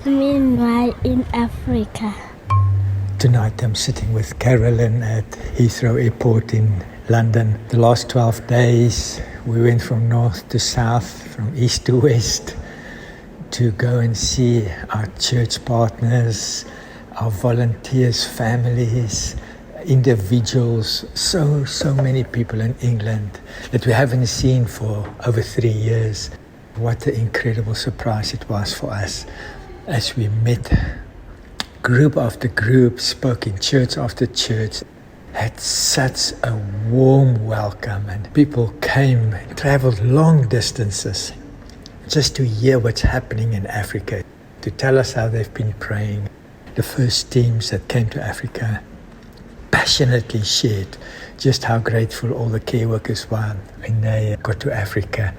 Meanwhile, in Africa. Tonight I'm sitting with Carolyn at Heathrow Airport in London. The last 12 days we went from north to south, from east to west, to go and see our church partners, our volunteers, families, individuals, so many people in England that we haven't seen for over 3 years. What an incredible surprise it was for us as we met group after group, spoke in church after church, had such a warm welcome, and people came and traveled long distances just to hear what's happening in Africa, to tell us how they've been praying. The first teams that came to Africa passionately shared just how grateful all the care workers were when they got to Africa.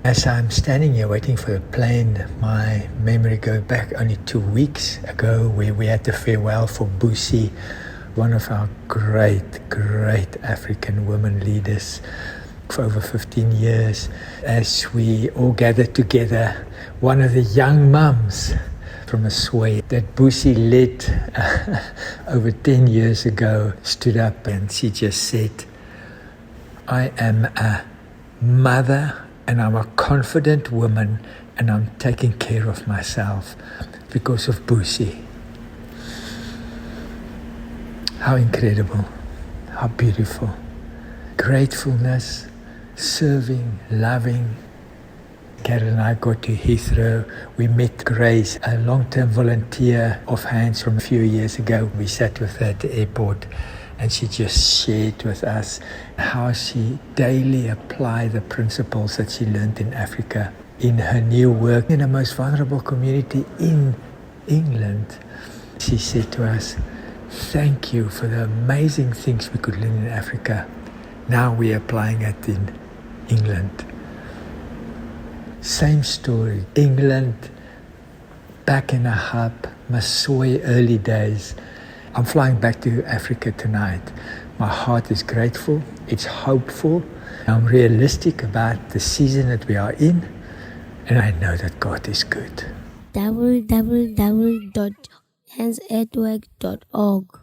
As I'm standing here waiting for the plane, my memory goes back only 2 weeks ago where we had the farewell for Busi, one of our great African women leaders for over 15 years. As we all gathered together, one of the young mums from Masoyi that Busi led over 10 years ago stood up and she just said, "I am a mother and I'm a confident woman and I'm taking care of myself because of Busi." How incredible, how beautiful. Gratefulness, serving, loving. Carol and I got to Heathrow. We met Grace, a long-term volunteer of Hands from a few years ago. We sat with her at the airport and she just shared with us how she daily applied the principles that she learned in Africa in her new work in the most vulnerable community in England. She said to us, "Thank you for the amazing things we could learn in Africa. Now we're applying it in England." Same story. England, back in a hub, Masoyi early days. I'm flying back to Africa tonight. My heart is grateful. It's hopeful. I'm realistic about the season that we are in. And I know that God is good. www.handsatwork.org